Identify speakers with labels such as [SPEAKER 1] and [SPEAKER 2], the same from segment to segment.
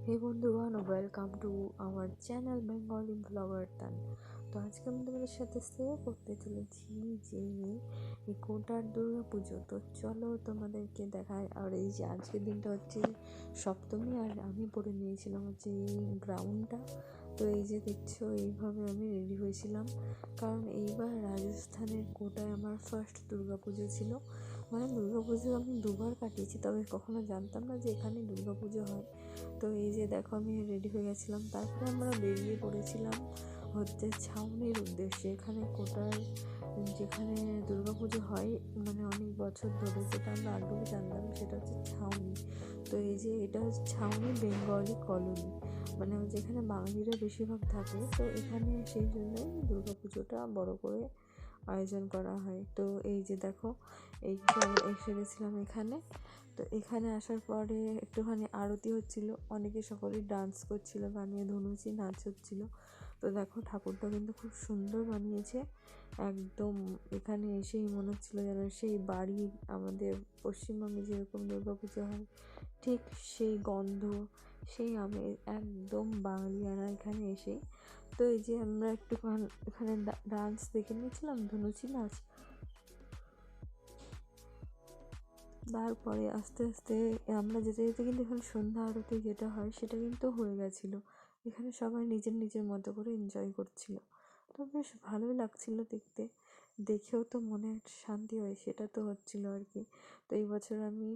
[SPEAKER 1] Hey বন্ধুগণ, welcome to our channel Bengali blogger টান। তো আজকে আমি তোমাদের সাথে শেয়ার করতে চলেছি যে এই কোটার দুর্গা পুজো। তো চলো তোমাদেরকে দেখায়। আর এই যে আজকের দিনটা হচ্ছে সপ্তমী, আর আমি পরে নিয়েছিলাম হচ্ছে এই গ্রাউন্ডটা। তো এই যে দেখছো, এইভাবে আমি রেডি হয়েছিলাম, কারণ এইবার রাজস্থানের কোটায় আমার ফার্স্ট দুর্গা পুজো ছিল। মানে দুর্গা পুজো আমি দুবার কাটিয়েছি, তবে কখনো জানতাম না যে এখানে দুর্গা পুজো হয়। তো এই যে দেখো, আমি রেডি হয়ে গেছিলাম, তারপরে আমরা বেরিয়ে পড়েছিলাম হচ্ছে ছাউনির উদ্দেশ্যে। এখানে কোটার যেখানে দুর্গাপুজো হয়, মানে অনেক বছর ধরে, যেটা আমরা আগেও জানতাম, সেটা হচ্ছে ছাউনি। তো এই যে এটা হচ্ছে ছাউনি বেঙ্গলি কলোনি, মানে যেখানে বাঙালিরা বেশিরভাগ থাকে। তো এখানে সেই জন্যই দুর্গাপুজোটা বড় করে আয়োজন করা হয়। তো এই যে দেখো, এই এসে গেছিলাম এখানে। তো এখানে আসার পরে একটুখানি আরতি হচ্ছিল, অনেকে সকলেই ডান্স করছিল, গানে ধনুচি নাচ হচ্ছিল। তো দেখো, ঠাকুরটা কিন্তু খুব সুন্দর বানিয়েছে একদম। এখানে এসেই মনে হচ্ছিলো যেন সেই বাড়ি, আমাদের পশ্চিমবঙ্গে যেরকম দুর্গাপুজো হয় ঠিক সেই গন্ধ, সেই আমেজ একদম বাঙালিয়ানা এখানে এসেই। তো এই যে আমরা একটুখানি এখানে ডান্স দেখে নিয়েছিলাম, ধনুচি নাচ। তারপরে আস্তে আস্তে আমরা যেতে যেতে কিন্তু এখানে সন্ধ্যা আরতি যেটা হয় সেটা কিন্তু হয়ে গেছিলো। এখানে সবাই নিজের নিজের মতো করে এনজয় করছিল। তো বেশ ভালোই লাগছিল দেখতে, দেখেও তো মনে একটা শান্তি হয়, সেটা তো হচ্ছিল আর কি। তো এই বছর আমি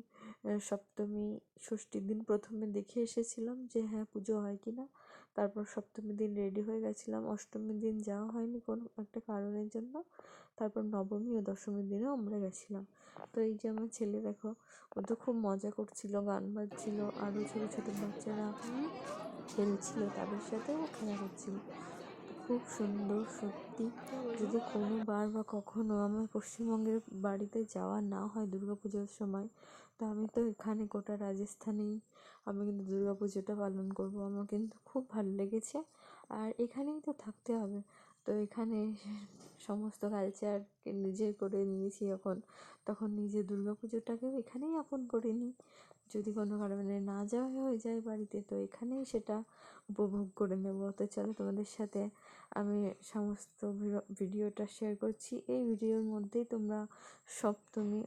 [SPEAKER 1] সপ্তমী ষষ্ঠীর দিন প্রথমে দেখে এসেছিলাম যে হ্যাঁ পুজো হয় কি না। তারপর সপ্তমীর দিন রেডি হয়ে গেছিলাম, অষ্টমীর দিন যাওয়া হয়নি কোনো একটা কারণের জন্য। তারপর নবমী ও দশমীর দিনেও আমরা গেছিলাম। তো এই যে আমার ছেলে দেখো, ও তো খুব মজা করছিল, গান বাজছিল, আরও ছোটো ছোটো বাচ্চারা খেলছিল, তাদের সাথেও খেলা করছিল। খুব সুন্দর সত্যি। যদি কোনো বার বা কখনো আমার পশ্চিমবঙ্গের বাড়িতে যাওয়া না হয় দুর্গাপুজোর সময়, তো আমি তো এখানে গোটা রাজস্থানেই আমি কিন্তু দুর্গাপুজোটা পালন করব। আমার কিন্তু খুব ভালো লেগেছে, আর এখানেই তো থাকতে হবে। তো এখানে সমস্ত কালচারকে নিজের করে নিয়েছি এখন, তখন নিজের দুর্গাপুজোটাকেও এখানেই আপন করে নিই। যদি কোনো কারণে না যাওয়া হয়ে যায় বাড়িতে, তো এখানেই সেটা উপভোগ করে নেব। তো চলো তোমাদের সাথে আমি সমস্ত ভিডিওটা শেয়ার করছি। এই ভিডিওর মধ্যেই তোমরা সপ্তমী,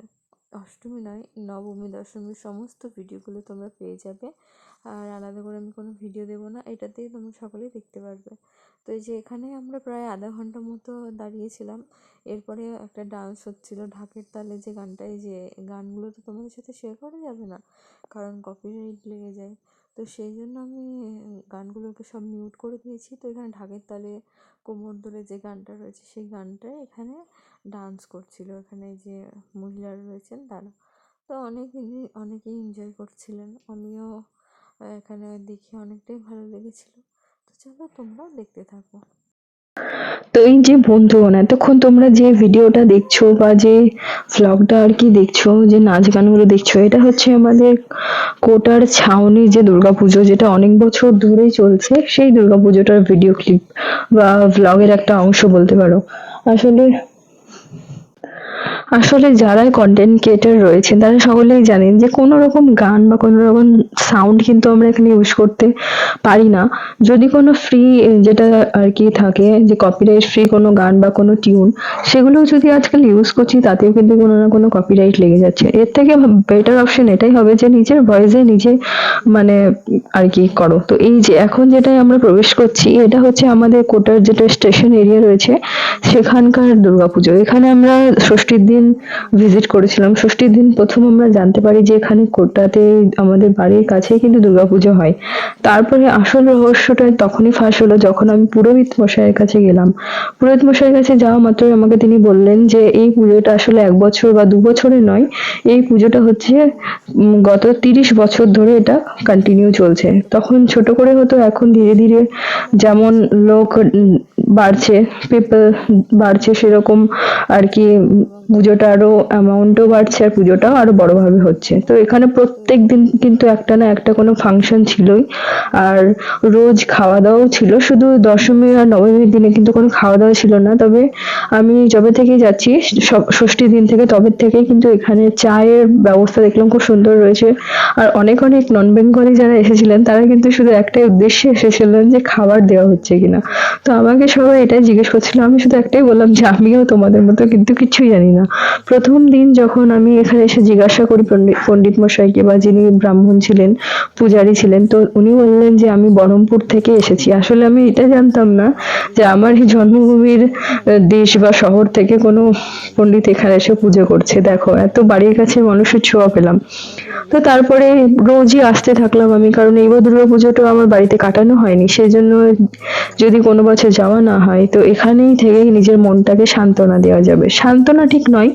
[SPEAKER 1] অষ্টমী নয়, নবমী দশমী সমস্ত ভিডিওগুলো তোমরা পেয়ে যাবে। আর আলাদা করে আমি কোনো ভিডিও দেবো না, এটাতেই তোমরা সকলেই দেখতে পারবে। তো এই যে এখানে আমরা প্রায় আধা ঘন্টা মতো দাঁড়িয়েছিলাম। এরপরে একটা ডান্স হচ্ছিল ঢাকের তালে, যে গানটা, এই যে গানগুলো তো তোমাদের সাথে শেয়ার করা যাবে না, কারণ কপিরাইট লেগে যায়। তো সেই জন্য আমি গানগুলোকে সব মিউট করে দিয়েছি। তো এখানে ঢাকের তালে কোমর ধরে যে গানটা রয়েছে, সেই গানটায় এখানে ডান্স করছিল এখানে যে মহিলারা রয়েছেন তারা। তো অনেকেই এনজয় করছিলেন, আমিও এখানে দেখে অনেকটাই ভালো লেগেছিল। তো চলো তোমরাও দেখতে থাকো।
[SPEAKER 2] তো এই যে বন্ধুগণ, এতক্ষণ তোমরা যে ভিডিওটা দেখছো বা যে ভ্লগটা আর কি দেখছো, যে নাচ গানগুলো দেখছো, এটা হচ্ছে আমাদের কোটার ছাউনির যে দুর্গাপুজো, যেটা অনেক বছর ধরেই চলছে, সেই দুর্গাপুজোটার ভিডিও ক্লিপ বা ভ্লগের একটা অংশ বলতে পারো। আসলে আসলে যারাই কন্টেন্ট ক্রিয়েটর রয়েছেন তারা সকলেই জানেন যে কোনো রকম গান বা কোনো রকম সাউন্ড কিন্তু আমরা এখানে ইউজ করতে পারি না। যদি কোনো ফ্রি যেটা আর কি থাকে, যে কপিরাইট ফ্রি কোনো গান বা কোনো টিউন, সেগুলো যদি আজকাল ইউজ করছি তাতেও কিন্তু কোনো না কোনো কপিরাইট লেগে যাচ্ছে। এর থেকে বেটার অপশন এটাই হবে যে নিজের ভয়েসে নিজে মানে আর কি করো। তো এই যে এখন যেটাই আমরা প্রবেশ করছি, এটা হচ্ছে আমাদের কোটার যেটা স্টেশন এরিয়া রয়েছে সেখানকার দুর্গাপুজো। এখানে আমরা ষষ্ঠীর দিন ভিজিট করেছিলাম। ষষ্ঠীর দিন প্রথম আমরা জানতে পারি যে এখানে কোটাতে আমাদের বাড়ির কাছেই কিন্তু দুর্গাপুজো হয়। তারপরে আসল রহস্যটা তখনই ফাঁস হলো যখন আমি পুরোহিত মশাইয়ের কাছে গেলাম। পুরোহিত মশাইয়ের কাছে যাওয়া মাত্রই আমাকে তিনি বললেন যে এই পুজোটা আসলে 1 বছর বা 2 বছরের নয়, এই পুজোটা হচ্ছে গত 30 বছর ধরে এটা কন্টিনিউ চলছে। তখন ছোট করে হতো, এখন ধীরে ধীরে যেমন লোক বাড়ছে, পিপল বাড়ছে, সেরকম আর কি পুজোটা আরো অ্যামাউন্টও বাড়ছে আর পুজোটাও আরো বড়ভাবে হচ্ছে। তো এখানে প্রত্যেক দিন কিন্তু একটা না একটা কোনো ফাংশন ছিলই, আর রোজ খাওয়া দাওয়াও ছিল। শুধু দশমী আর নবমীর দিনে কিন্তু কোনো খাওয়া দাওয়া ছিল না। তবে আমি যবে থেকেই যাচ্ছি, ষষ্ঠীর দিন থেকে, তবে থেকেই কিন্তু এখানে চায়ের ব্যবস্থা দেখলাম খুব সুন্দর রয়েছে। আর অনেক অনেক নন বেঙ্গলি যারা এসেছিলেন তারা কিন্তু শুধু একটাই উদ্দেশ্যে এসেছিলেন যে খাবার দেওয়া হচ্ছে কিনা। তো আমাকে সবাই এটাই জিজ্ঞেস করছিল, আমি শুধু একটাই বললাম যে আমিও তোমাদের মতো কিন্তু কিছুই জানি না। প্রথম দিন যখন আমি এখানে এসে জিজ্ঞাসা করি পণ্ডিত মশাইকে, বা যিনি ব্রাহ্মণ ছিলেন, পূজারী ছিলেন, তো উনি বললেন যে আমি বহরমপুর থেকে এসেছি। আসলে আমি এটা জানতাম না যে আমার এই জন্মভূমির দেশ বা শহর থেকে কোনো পণ্ডিত এখানে এসে পুজো করছে। দেখো এত বাড়ির কাছে মানুষের ছোঁয়া পেলাম। তো তারপরে রোজই আসতে থাকলাম আমি, কারণ এইবার দুর্গাপুজোটাও আমার বাড়িতে কাটানো হয়নি, সেই জন্য যদি কোনো বছর যাওয়া না হয় তো এখানেই থেকেই নিজের মনটাকে সান্ত্বনা দেওয়া যাবে। সান্ত্বনা ঠিক নয়,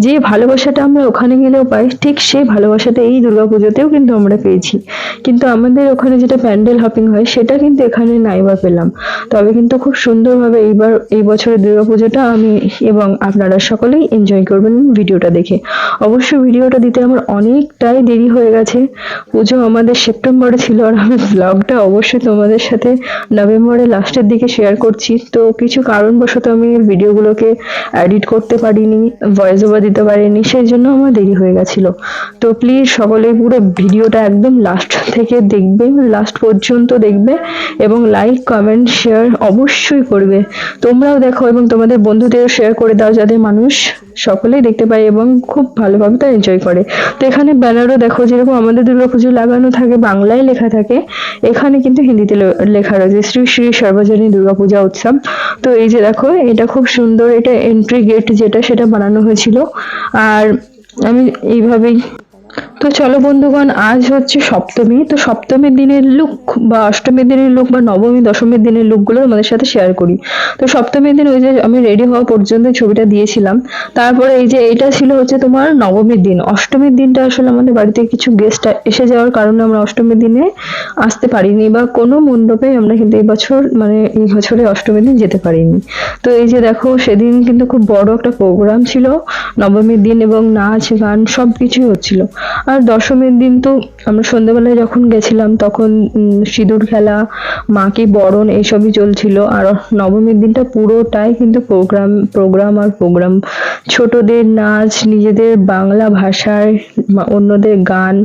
[SPEAKER 2] যে ভালোবাসাটা আমরা ওখানে গেলেও পাই, ঠিক সেই ভালোবাসাটা এই দুর্গাপুজোতেও কিন্তু আমরা পেয়েছি। কিন্তু আমাদের ওখানে যেটা প্যান্ডেল হপিং হয় সেটা কিন্তু এখানে নাই বা পেলাম। তবে কিন্তু খুব সুন্দরভাবে এই বছরের দুর্গাপুজোটা আমি এবং আপনারা সকলেই এনজয় করবেন ভিডিওটা দেখে। অবশ্যই ভিডিওটা দিতে আমার অনেকটাই দেরি হয়ে গেছে। পুজো আমাদের সেপ্টেম্বরে ছিল, আর আমি ব্লগটা অবশ্যই তোমাদের সাথে নভেম্বরের লাস্টের দিকে শেয়ার করছি। তো কিছু কারণবশত আমি ভিডিওগুলোকে এডিট করতে পারিনি, ভয়েস ওভার দিতে পারিনি, সেই জন্য আমার দেরি হয়ে গেছিল। তো প্লিজ সকলেই পুরো ভিডিওটা একদম লাস্ট থেকে দেখবে, লাস্ট পর্যন্ত দেখবে, এবং লাইক কমেন্ট শেয়ার অবশ্যই করবে। তোমরাও দেখো এবং তোমাদের বন্ধুদেরও শেয়ার করে দাও, যাতে মানুষ সকলেই দেখতে পায় এবং খুব ভালোভাবে তা এনজয় করে। তো এখানে ব্যানারও দেখো, যেরকম আমাদের দুর্গাপুজো লাগানো থাকে বাংলায় লেখা থাকে, এখানে কিন্তু হিন্দিতে লেখা রয়েছে শ্রী শ্রী সর্বজনীন দুর্গাপূজা উৎসব। তো এই যে দেখো, এটা খুব সুন্দর, এটা এন্ট্রি গেট যেটা, সেটা বানানো হয়েছিল। আর আমি এইভাবেই, তো চলো বন্ধুগণ, আজ হচ্ছে সপ্তমী। তো সপ্তমীর দিনের লুক বা অষ্টমীর দিনের লুক বা নবমী দশমীর দিনের লুকগুলো আমাদের সাথে শেয়ার করি। তো সপ্তমীর দিন ওই যে আমি রেডি হওয়া পর্যন্ত ছবিটা দিয়েছিলাম। তারপরে এই যে এটা ছিল হচ্ছে তোমার নবমীর দিন। অষ্টমীর দিনটা আসলে আমাদের বাড়িতে কিছু গেস্ট এসে যাওয়ার কারণে আমরা অষ্টমীর দিনে আসতে পারিনি, বা কোনো মণ্ডপে আমরা কিন্তু এই বছর মানে এই বছরে অষ্টমীর দিন যেতে পারিনি। তো এই যে দেখো, সেদিন কিন্তু খুব বড় একটা প্রোগ্রাম ছিল নবমীর দিন, এবং নাচ গান সব কিছুই হচ্ছিল। আর দশমীর দিন তো আমরা সন্ধ্যেবেলায় যখন গেছিলাম তখন সিঁদুর খেলা, মাকে বরণ এইসবই চলছিল। আর নবমীর দিনটা পুরোটাই কিন্তু প্রোগ্রাম প্রোগ্রাম আর প্রোগ্রাম। ছোটদের নাচ, নিজেদের বাংলা ভাষায় অন্যদের গান,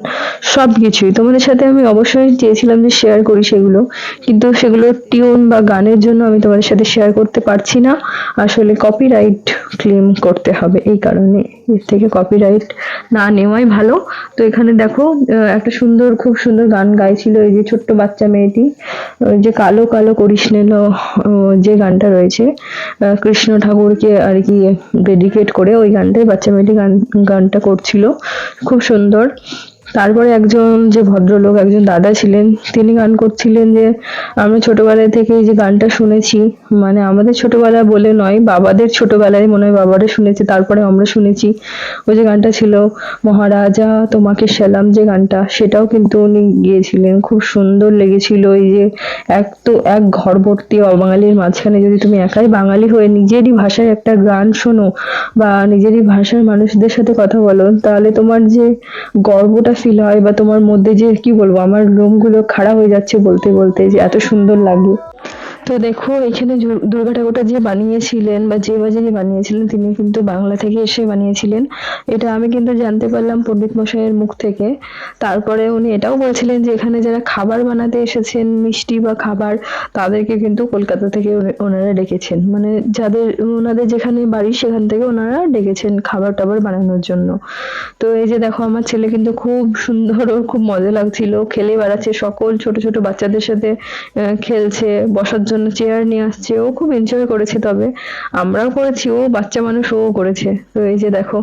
[SPEAKER 2] সব কিছুই তোমাদের সাথে আমি অবশ্যই চেয়েছিলাম যে শেয়ার করি সেগুলো, কিন্তু সেগুলোর টিউন বা গানের জন্য আমি তোমাদের সাথে শেয়ার করতে পারছি না। আসলে কপিরাইট ক্লেম করতে হবে, এই কারণে এর থেকে কপিরাইট না নেওয়াই ভালো। তো এখানে দেখো একটা সুন্দর, খুব সুন্দর গান গাইছিল এই যে ছোট্ট বাচ্চা মেয়েটি, যে কালো কালো করিস নেলো, যে গানটা রয়েছে কৃষ্ণ ঠাকুরকে আর কি ডেডিকেট করে, ওই গানটাই বাচ্চা মেয়েটি গানটা করছিল, খুব সুন্দর। তারপরে একজন যে ভদ্রলোক, একজন দাদা ছিলেন, তিনি গান করছিলেন যে আমরা ছোটবেলায় থেকে এই যে গানটা শুনেছি, মানে আমাদের ছোটবেলা বলে নয়, বাবাদের ছোটবেলায় মনে হয় বাবারা শুনেছে, তারপরে আমরা শুনেছি। ওই যে গানটা ছিল মহারাজা তোমাকে সেলাম, যে গানটা, সেটাও কিন্তু উনি গিয়েছিলেন, খুব সুন্দর লেগেছিল। এই যে এক তো এক ঘর ভর্তি অবাঙালির মাঝখানে যদি তুমি একাই বাঙালি হয়ে নিজেরই ভাষায় একটা গান শোনো, বা নিজেরই ভাষার মানুষদের সাথে কথা বলো, তাহলে তোমার যে গর্বটা ফিল হয়, বা তোমার মধ্যে যে কি বলবো, আমার লোমগুলো খাড়া হয়ে যাচ্ছে বলতে বলতে, যে এত সুন্দর লাগে। তো দেখো, এখানে দুর্গা ঠাকুরটা যে বানিয়েছিলেন বা যে যিনি বানিয়েছিলেন, তিনি কিন্তু বাংলা থেকে এসে বানিয়েছিলেন। এটা আমি কিন্তু জানতে পারলাম পণ্ডিত মশাইয়ের মুখ থেকে। তারপরে উনি এটাও বলছিলেন যে এখানে যারা খাবার বানাতে এসেছেন, মিষ্টি বা খাবার, তাদেরকে কিন্তু কলকাতা থেকে ওনারা ডেকেছেন, মানে যাদের ওনাদের যেখানে বাড়ি সেখান থেকে ওনারা ডেকেছেন খাবার টাবার বানানোর জন্য। তো এই যে দেখো, আমার ছেলে কিন্তু খুব সুন্দর, ওর খুব মজা লাগছিল, খেলে বেড়াচ্ছে, সকল ছোট ছোট বাচ্চাদের সাথে খেলছে, বসার জন্য চেয়ার নিয়ে আসছে, ও খুব এনজয় করেছে। তবে আমরাও করেছি, ও বাচ্চা মানুষ, ও করেছে। তো এই যে দেখো,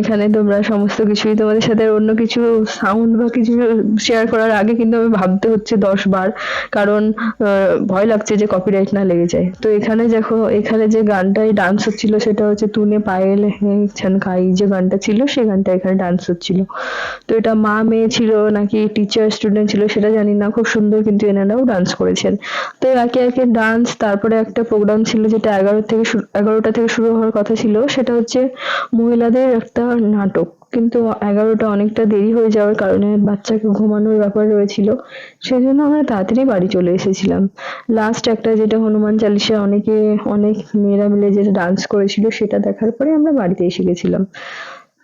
[SPEAKER 2] এখানে তোমরা সমস্ত কিছুই, তোমাদের সাথে অন্য কিছু সাউন্ড বা কিছু শেয়ার করার আগে কিন্তু আমি ভাবতে হচ্ছে 10 বার, কারণ ভয় লাগছে যে কপিরাইট না লেগে যায়। তো এখানে দেখো, এখানে যে গানটায় ডান্স হচ্ছিল সেটা হচ্ছে তুনে পায়েল হে ছনকাই, যে গানটা ছিল সেই গানটা এখানে ডান্স হচ্ছিল। তো এটা মা মেয়ে ছিল নাকি টিচার স্টুডেন্ট ছিল সেটা জানি না, খুব সুন্দর কিন্তু এনারাও ডান্স করেছেন। তো একই একে একে ডান্স, তারপরে একটা প্রোগ্রাম ছিল যেটা 11টা থেকে শুরু হওয়ার কথা ছিল, সেটা হচ্ছে মহিলাদের একটা নাটক। কিন্তু 11টা অনেকটা দেরি হয়ে যাওয়ার কারণে বাচ্চাকে ঘুমানোর ব্যাপার রয়েছিল, সেজন্য আমরা তাড়াতাড়ি বাড়ি চলে এসেছিলাম। লাস্ট একটা যেটা হনুমান চালিশা অনেক মেয়েরা মিলে যেটা ডান্স করেছিল সেটা দেখার পরে আমরা বাড়িতে এসে গেছিলাম।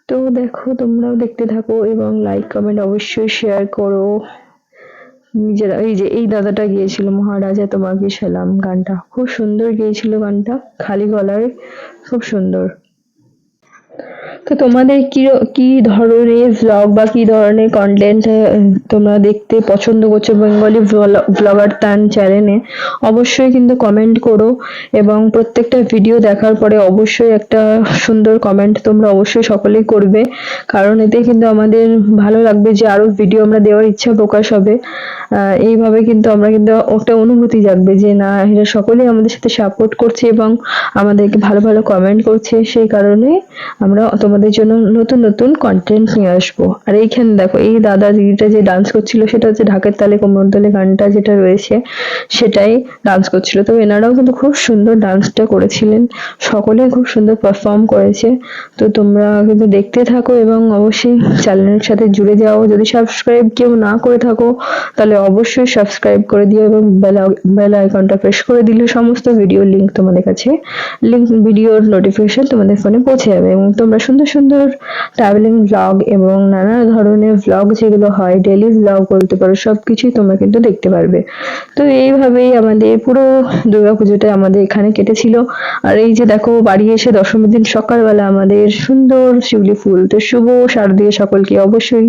[SPEAKER 2] তো দেখো, তোমরাও দেখতে থাকো এবং লাইক কমেন্ট অবশ্যই শেয়ার করো। নিজেরা এই যে এই দাদাটা গিয়েছিল মহারাজা তোমাকে সালাম গানটা, খুব সুন্দর গেয়েছিল গানটা, খালি গলায়, খুব সুন্দর। তো তোমাদের কি ধরনের ভ্লগ বা কি ধরনের কন্টেন্ট তোমরা দেখতে পছন্দ করছো বেঙ্গলি ব্লগার তান চ্যানেলে, অবশ্যই কিন্তু কমেন্ট করো। এবং প্রত্যেকটা ভিডিও দেখার পরে অবশ্যই একটা সুন্দর কমেন্ট তোমরা অবশ্যই সকলেই করবে, কারণ এতে কিন্তু আমাদের ভালো লাগবে যে আরো ভিডিও আমরা দেওয়ার ইচ্ছা প্রকাশ হবে। এইভাবে কিন্তু আমরা কিন্তু একটা অনুভূতি জাগবে যে না, এরা সকলেই আমাদের সাথে সাপোর্ট করছে এবং আমাদেরকে ভালো ভালো কমেন্ট করছে, সেই কারণে আমরা তোমাদের জন্য নতুন নতুন কন্টেন্ট নিয়ে আসবো। আর এইখানে দেখো, এই দাদা দিদিটা যে ডান্স করছিল সেটা হচ্ছে ঢাকের তালে কোমর তালে গানটা যেটা রয়েছে সেটাই ডান্স করছিল। তো এনারাও কিন্তু খুব সুন্দর ডান্সটা করেছিলেন, সকলে খুব সুন্দর পারফর্ম করেছে। তো তোমরা কিন্তু দেখতে থাকো এবং অবশ্যই চ্যানেলের সাথে জুড়ে যাও। যদি সাবস্ক্রাইব কেউ না করে থাকো তাহলে অবশ্যই সাবস্ক্রাইব করে দিও এবং বেল আইকনটা প্রেস করে দিলে সমস্ত ভিডিও লিংক তোমাদের কাছে, ভিডিওর নোটিফিকেশন তোমাদের ফোনে পৌঁছে যাবে এবং তোমরা সুন্দর সুন্দর ট্রাভেলিং ব্লগ এবং নানা ধরনের ব্লগ যেগুলো হয়, ডেইলি ব্লগ বলতে পারো, সবকিছুই তোমরা কিন্তু দেখতে পারবে। তো এইভাবেই আমাদের পুরো দুর্গাপুজোটা আমাদের এখানে কেটেছিল। আর এই যে দেখো, বাড়ি এসে দশমীর দিন সকালবেলা আমাদের সুন্দর শিউলি ফুল। তো শুভ শারদীয় সকলকে অবশ্যই